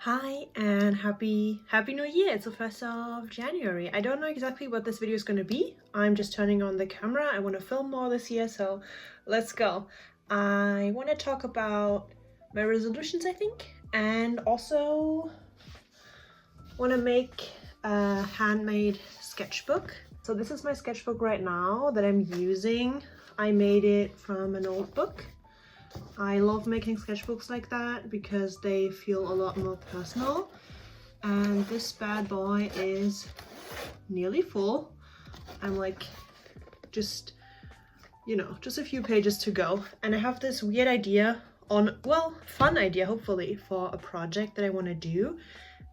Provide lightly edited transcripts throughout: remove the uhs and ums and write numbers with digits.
Hi and happy New Year. It's the 1st of January. I don't know exactly what this video is going to be. I'm just turning on the camera. I want to film more this year, so let's go. I want to talk about my resolutions, I think, and also want to make a handmade sketchbook. So this is my sketchbook right now that I'm using. I made it from an old book. I love making sketchbooks like that because they feel a lot more personal. And this bad boy is nearly full. I'm like just a few pages to go. And I have this weird idea fun idea hopefully, for a project that I want to do.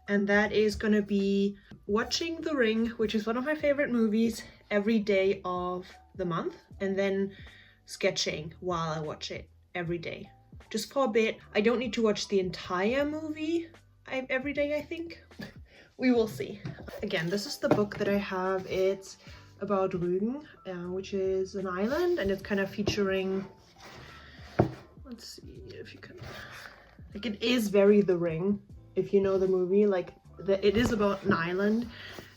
And that is going to be watching The Ring, which is one of my favorite movies, every day of the month, and then sketching while I watch it every day, just for a bit. I don't need to watch the entire movie every day, I think. We will see. Again, this is the book that I have. It's about Rügen, which is an island, and it's kind of featuring, let's see if you can, like, it is very The Ring, if you know the movie. Like, it is about an island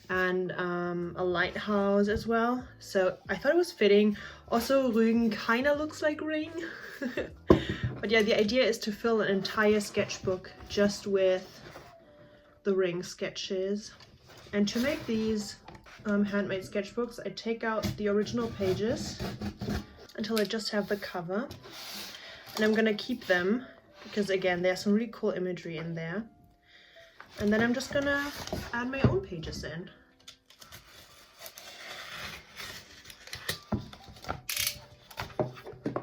and a lighthouse as well, so I thought it was fitting. Also, Rügen kind of looks like Ring. But yeah, the idea is to fill an entire sketchbook just with The Ring sketches. And to make these handmade sketchbooks, I take out the original pages until I just have the cover, and I'm gonna keep them because, again, there's some really cool imagery in there. And then I'm just gonna add my own pages in.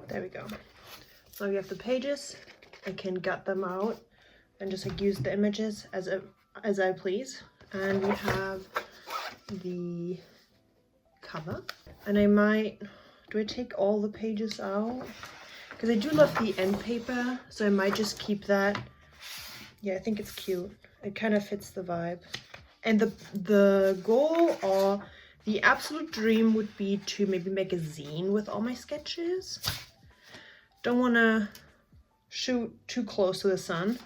There we go. So we have the pages. I can gut them out and just like use the images as I please. And we have the cover. And do I take all the pages out? Because I do love the end paper, so I might just keep that. Yeah, I think it's cute. It kind of fits the vibe. And the goal, or the absolute dream, would be to maybe make a zine with all my sketches. Don't want to shoot too close to the sun,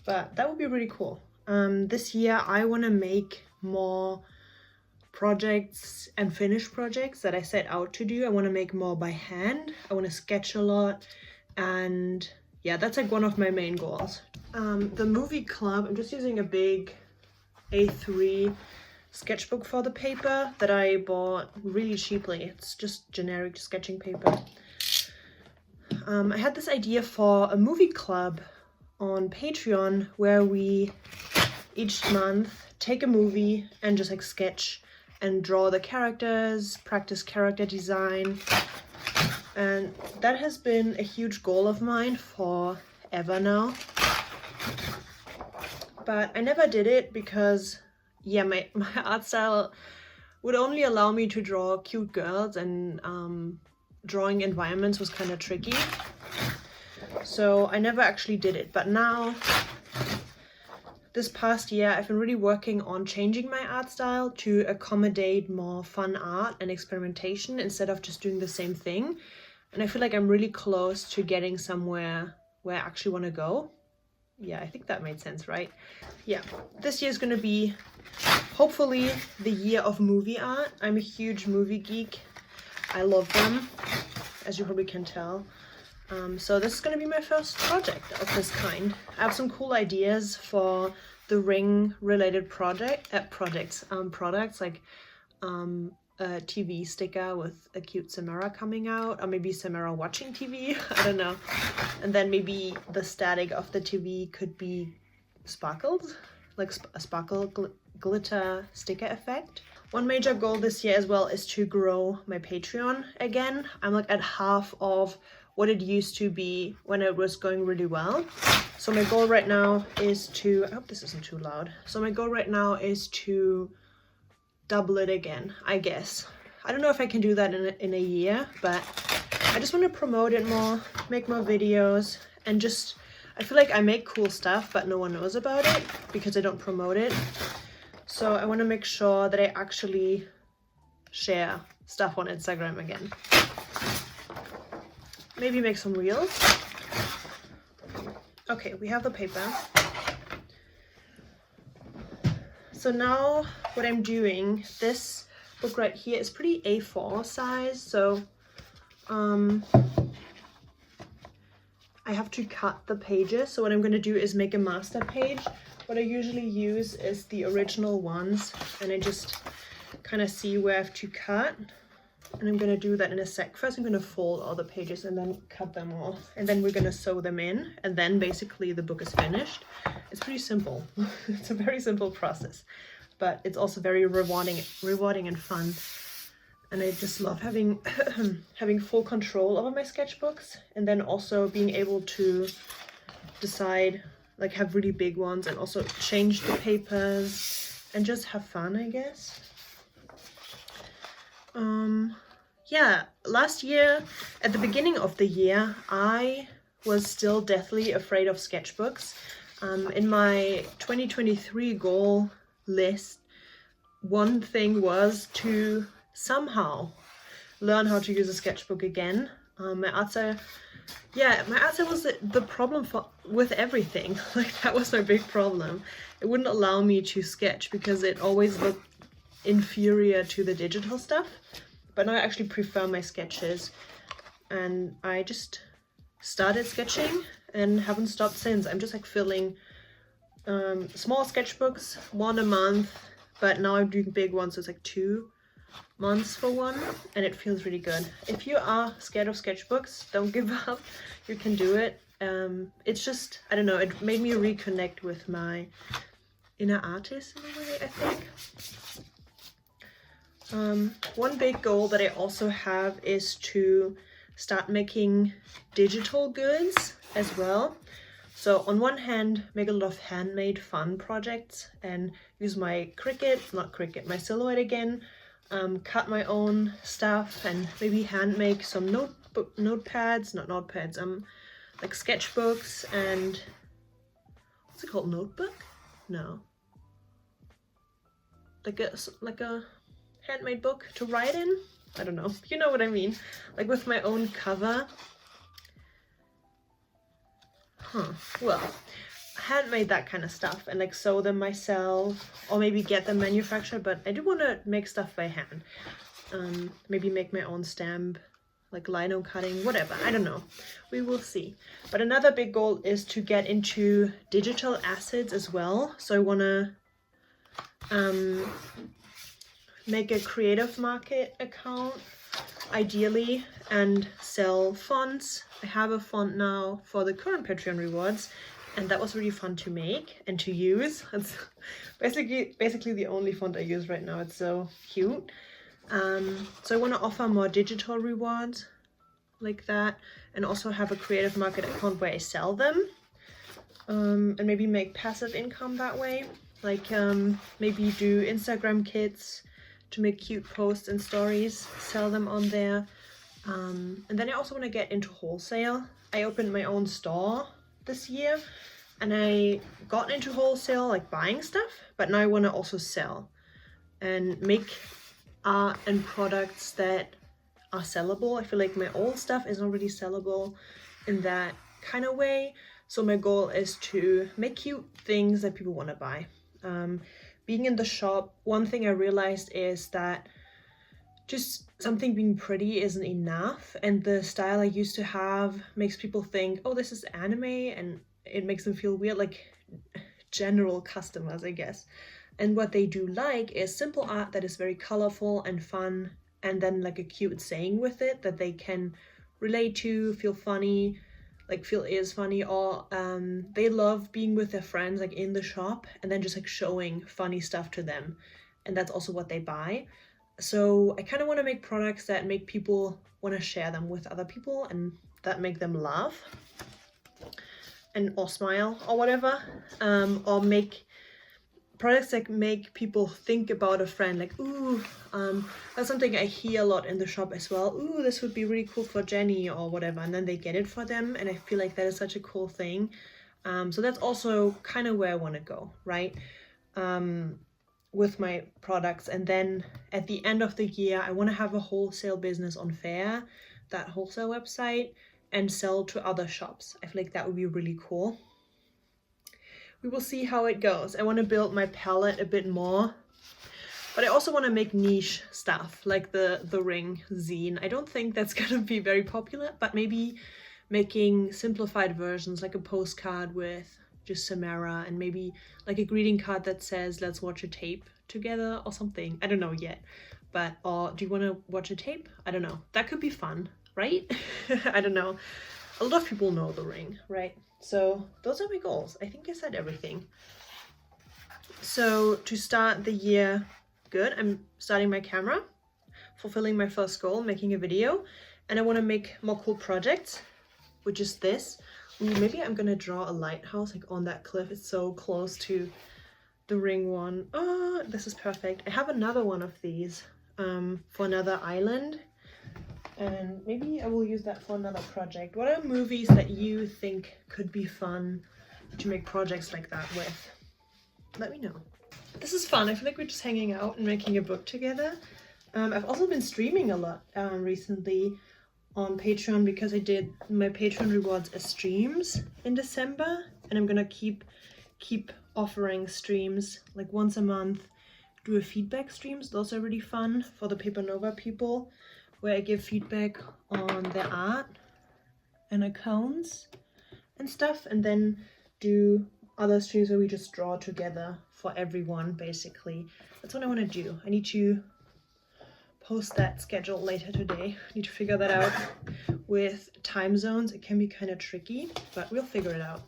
but that would be really cool. This year I want to make more projects and finished projects that I set out to do. I want to make more by hand. I want to sketch a lot, and yeah, that's like one of my main goals. The movie club, I'm just using a big A3 sketchbook for the paper that I bought really cheaply. It's just generic sketching paper. I had this idea for a movie club on Patreon where we each month take a movie and just like sketch and draw the characters, practice character design. And that has been a huge goal of mine forever now. But I never did it because, yeah, my art style would only allow me to draw cute girls, and drawing environments was kind of tricky. So I never actually did it. But now, this past year, I've been really working on changing my art style to accommodate more fun art and experimentation instead of just doing the same thing. And I feel like I'm really close to getting somewhere where I actually want to go. Yeah, I think that made sense, right? Yeah, this year is going to be hopefully the year of movie art. I'm a huge movie geek. I love them, as you probably can tell. So this is going to be my first project of this kind. I have some cool ideas for the Ring related products, like a TV sticker with a cute Samara coming out, or maybe Samara watching TV, I don't know. And then maybe the static of the TV could be sparkled, like a sparkle glitter sticker effect. One major goal this year as well is to grow my Patreon again. I'm like at half of what it used to be when it was going really well. So my goal right now is to, I hope this isn't too loud. So my goal right now is to double it again, I guess. I don't know if I can do that in a year, but I just want to promote it more, make more videos, and just, I feel like I make cool stuff, but no one knows about it because I don't promote it. So I want to make sure that I actually share stuff on Instagram again. Maybe make some reels. Okay, we have the paper. So now what I'm doing, this book right here is pretty A4 size, so I have to cut the pages. So what I'm going to do is make a master page. What I usually use is the original ones, and I just kind of see where I have to cut. And I'm going to do that in a sec. First I'm going to fold all the pages and then cut them all, and then we're going to sew them in, and then basically the book is finished. It's pretty simple. It's a very simple process, but it's also very rewarding and fun. And I just love having having full control over my sketchbooks, and then also being able to decide, like have really big ones and also change the papers and just have fun, I guess. Yeah, last year, at the beginning of the year, I was still deathly afraid of sketchbooks. In my 2023 goal list, one thing was to somehow learn how to use a sketchbook again. My answer was the problem with everything. Like, that was my big problem. It wouldn't allow me to sketch because it always looked inferior to the digital stuff. But now I actually prefer my sketches, and I just started sketching and haven't stopped since. I'm just like filling small sketchbooks, 1 a month, but now I'm doing big ones, so it's like 2 months for one, and it feels really good. If you are scared of sketchbooks, don't give up. You can do it. It's just, I don't know, it made me reconnect with my inner artist in a way, I think. One big goal that I also have is to start making digital goods as well. So on one hand, make a lot of handmade fun projects and use my my Silhouette again, cut my own stuff and maybe hand make some like sketchbooks and, what's it called, notebook? No. Like a handmade book to write in? I don't know. You know what I mean? Like with my own cover. Well, handmade that kind of stuff and like sew them myself, or maybe get them manufactured, but I do want to make stuff by hand. Maybe make my own stamp, like lino cutting, whatever. I don't know. We will see. But another big goal is to get into digital assets as well. So I want to make a creative market account, ideally, and sell fonts. I have a font now for the current Patreon rewards, and that was really fun to make and to use. It's basically the only font I use right now. It's so cute. So I want to offer more digital rewards like that, and also have a creative market account where I sell them, and maybe make passive income that way. Like maybe do Instagram kits to make cute posts and stories, sell them on there. And then I also want to get into wholesale. I opened my own store this year, and I got into wholesale, like buying stuff, but now I want to also sell and make art and products that are sellable. I feel like my old stuff is not really sellable in that kind of way. So my goal is to make cute things that people want to buy. Being in the shop, one thing I realized is that just something being pretty isn't enough, and the style I used to have makes people think, oh, this is anime, and it makes them feel weird, like general customers, I guess. And what they do like is simple art that is very colorful and fun, and then like a cute saying with it that they can relate to, feel funny, like feel is funny, or they love being with their friends like in the shop and then just like showing funny stuff to them, and that's also what they buy. So I kind of want to make products that make people want to share them with other people and that make them laugh and or smile or whatever, or make products that make people think about a friend, like, ooh, that's something I hear a lot in the shop as well. Ooh, this would be really cool for Jenny or whatever, and then they get it for them, and I feel like that is such a cool thing. So that's also kind of where I want to go, right? With my products. And then at the end of the year, I want to have a wholesale business on Fair, that wholesale website, and sell to other shops. I feel like that would be really cool. we will see how it goes. I want to build my palette a bit more, but I also want to make niche stuff like the ring zine. I don't think that's gonna be very popular, but maybe making simplified versions like a postcard with just Samara and maybe like a greeting card that says let's watch a tape together or something. I don't know yet, but or do you want to watch a tape? I don't know. That could be fun, right? I don't know. A lot of people know the ring, right? So those are my goals. I think I said everything. So to start the year good, I'm starting my camera, fulfilling my first goal, making a video, and I want to make more cool projects, which is this. Ooh, maybe I'm gonna draw a lighthouse like on that cliff. It's so close to the ring one. Oh, this is perfect. I have another one of these for another island, and maybe I will use that for another project. What are movies that you think could be fun to make projects like that with? Let me know. This is fun. I feel like we're just hanging out and making a book together. I've also been streaming a lot recently on Patreon because I did my Patreon rewards as streams in December, and I'm gonna keep offering streams like once a month. Do a feedback streams. Those are really fun for the Paper Nova people, where I give feedback on their art and accounts and stuff, and then do other streams where we just draw together for everyone, basically. That's what I want to do. I need to post that schedule later today. I need to figure that out. With time zones, it can be kind of tricky, but we'll figure it out.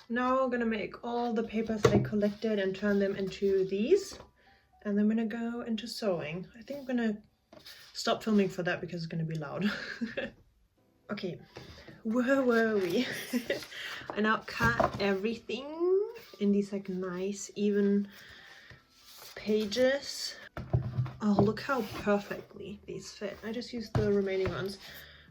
Now I'm gonna make all the papers that I collected and turn them into these, and then I'm gonna go into sewing. I think I'm gonna stop filming for that because it's gonna be loud. Okay, where were we? I now cut everything in these like nice even pages. Oh, look how perfectly these fit. I just used the remaining ones.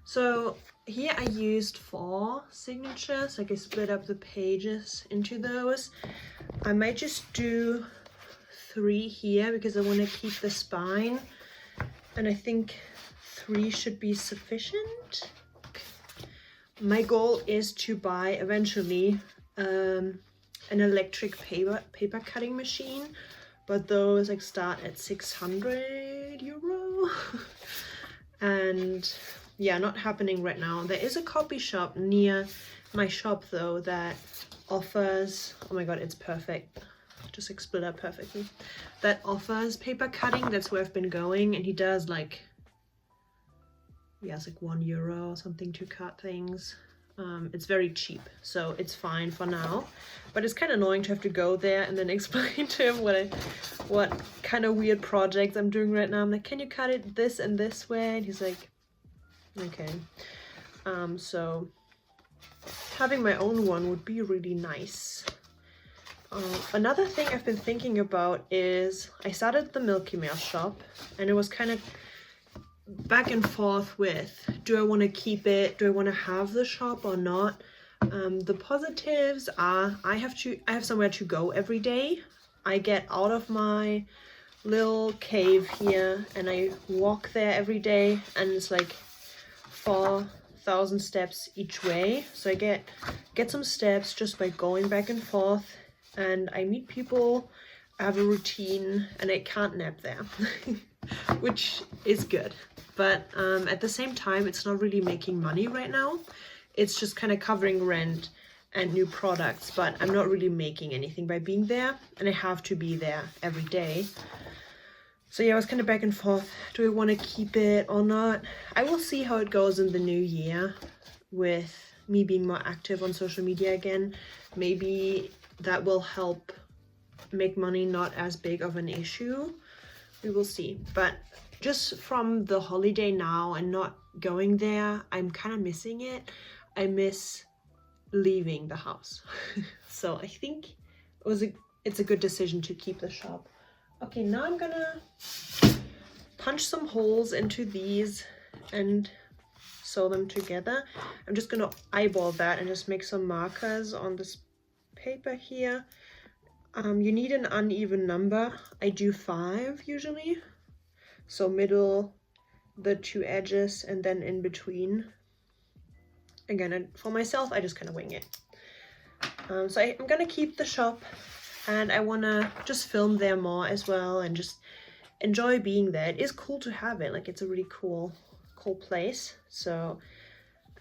So here I used 4 signatures, like I split up the pages into those. I might just do 3 here because I want to keep the spine, and I think 3 should be sufficient. My goal is to buy eventually an electric paper cutting machine, but those like start at 600 euro. And yeah, not happening right now. There is a copy shop near my shop though that offers, oh my god, it's perfect, just like split up perfectly, that offers paper cutting. That's where I've been going, and he does like, yeah, it's like €1 or something to cut things. It's very cheap, so it's fine for now, but it's kind of annoying to have to go there and then explain to him what kind of weird projects I'm doing right now. I'm like, can you cut it this and this way? And he's like, okay. So having my own one would be really nice. Another thing I've been thinking about is I started the Milky Mail shop, and it was kind of back and forth with, do I want to keep it, do I want to have the shop or not. The positives are I have somewhere to go every day. I get out of my little cave here and I walk there every day, and it's like 4,000 steps each way, so I get some steps just by going back and forth, and I meet people, I have a routine, and I can't nap there. Which is good, but at the same time it's not really making money right now. It's just kind of covering rent and new products, but I'm not really making anything by being there, and I have to be there every day. So yeah, I was kind of back and forth. Do I want to keep it or not? I will see how it goes in the new year with me being more active on social media again. Maybe that will help make money not as big of an issue. We will see. But just from the holiday now and not going there, I'm kind of missing it. I miss leaving the house. So I think it's a good decision to keep the shop. Okay, now I'm gonna punch some holes into these and sew them together. I'm just gonna eyeball that and just make some markers on this paper here. You need an uneven number. I do 5 usually. So middle, the 2 edges, and then in between. Again, for myself, I just kind of wing it. So I'm gonna keep the shop, and I wanna just film there more as well and just enjoy being there. It is cool to have it, like it's a really cool place. So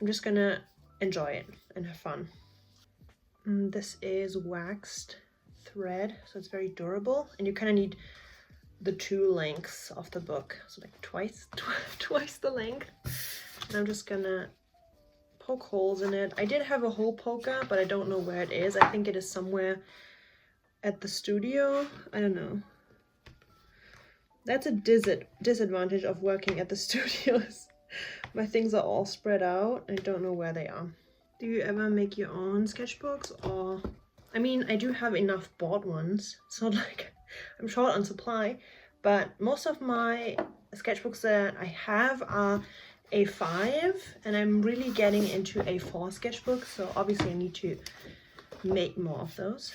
I'm just gonna enjoy it and have fun. This is waxed thread, so it's very durable, and you kind of need the 2 lengths of the book, so like twice the length. And I'm just gonna poke holes in it. I did have a hole poker, but I don't know where it is. I think it is somewhere at the studio. I don't know. That's a disadvantage of working at the studios. My things are all spread out. I don't know where they are. Do you ever make your own sketchbooks? Or, I mean, I do have enough bought ones. It's not like I'm short on supply, but most of my sketchbooks that I have are A5, and I'm really getting into A4 sketchbooks, so obviously I need to make more of those.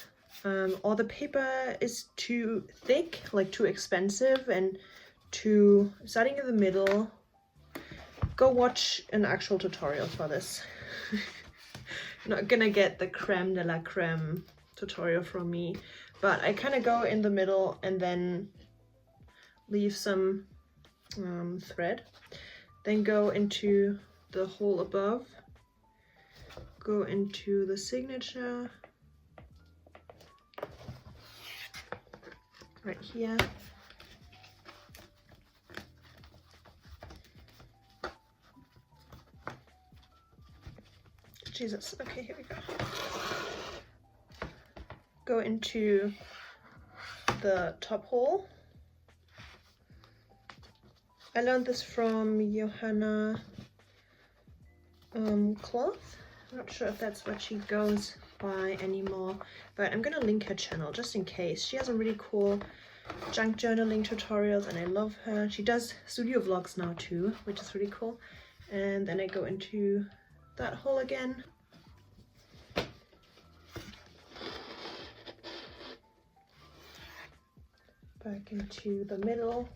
Or the paper is too thick, like too expensive, and too starting in the middle. Go watch an actual tutorial for this. You're not gonna get the creme de la creme tutorial from me, but I kind of go in the middle and then leave some thread, then go into the hole above, go into the signature right here, Jesus, okay, here we go. Go into the top hole. I learned this from Johanna Cloth. I'm not sure if that's what she goes by anymore, but I'm gonna link her channel just in case. She has a really cool junk journaling tutorials, and I love her. She does studio vlogs now too, which is really cool. And then I go into that hole again. Back into the middle.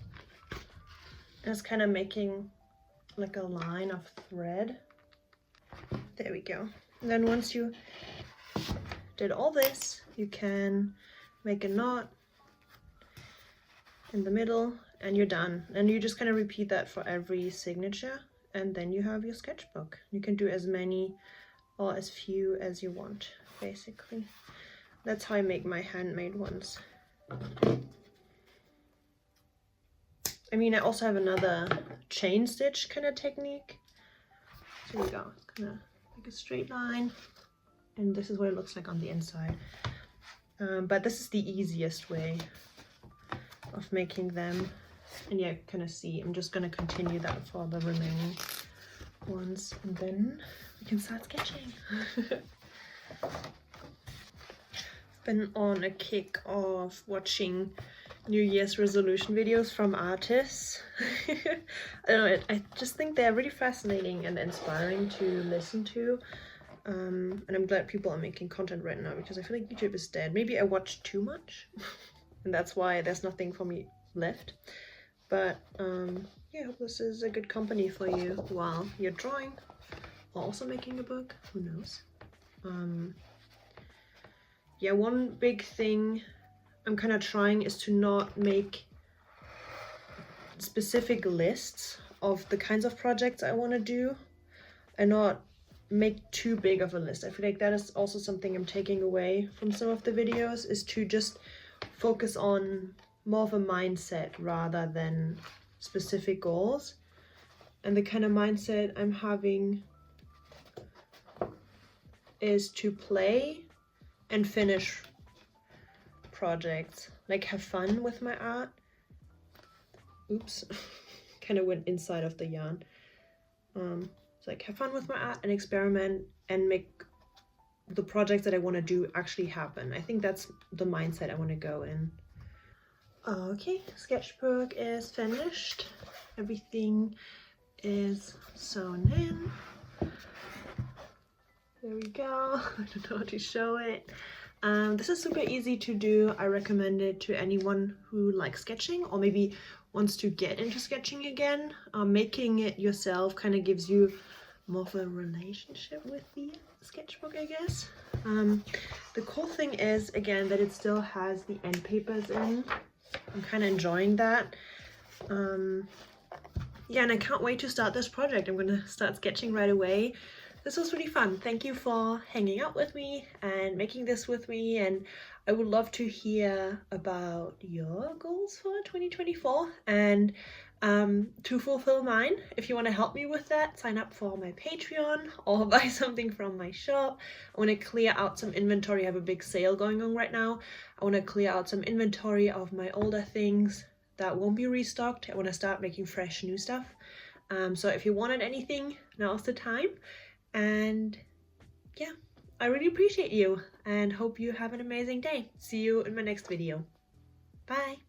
And it's kind of making like a line of thread. There we go. And then once you did all this, you can make a knot in the middle and you're done. And you just kind of repeat that for every signature, and then you have your sketchbook. You can do as many or as few as you want, basically. That's how I make my handmade ones. I mean, I also have another chain stitch kind of technique. So here we go, kind of like a straight line, and this is what it looks like on the inside. But this is the easiest way of making them. And yeah, kind of see, I'm just going to continue that for the remaining ones, and then we can start sketching. Been on a kick of watching New Year's resolution videos from artists. I don't know, I just think they're really fascinating and inspiring to listen to. And I'm glad people are making content right now, because I feel like YouTube is dead. Maybe I watch too much and that's why there's nothing for me left. But yeah, I hope this is a good company for you while you're drawing or also making a book. Who knows? Yeah, one big thing I'm kind of trying is to not make specific lists of the kinds of projects I want to do and not make too big of a list. I feel like that is also something I'm taking away from some of the videos, is to just focus on more of a mindset rather than specific goals. And the kind of mindset I'm having is to play and finish projects, like have fun with my art. Oops, kind of went inside of the yarn. So like have fun with my art and experiment and make the projects that I want to do actually happen. I think that's the mindset I want to go in. Okay, sketchbook is finished. Everything is sewn in. There we go. I don't know how to show it. This is super easy to do. I recommend it to anyone who likes sketching or maybe wants to get into sketching again. Making it yourself kind of gives you more of a relationship with the sketchbook, I guess. The cool thing is, again, that it still has the end papers in. I'm kind of enjoying that. Yeah, and I can't wait to start this project. I'm gonna start sketching right away. This was really fun. Thank you for hanging out with me and making this with me, and I would love to hear about your goals for 2024 and to fulfill mine. If you want to help me with that, sign up for my Patreon or buy something from my shop. I want to clear out some inventory. I have a big sale going on right now. I want to clear out some inventory of my older things that won't be restocked. I want to start making fresh new stuff. So if you wanted anything, now's the time. And yeah, I really appreciate you and hope you have an amazing day. See you in my next video. Bye.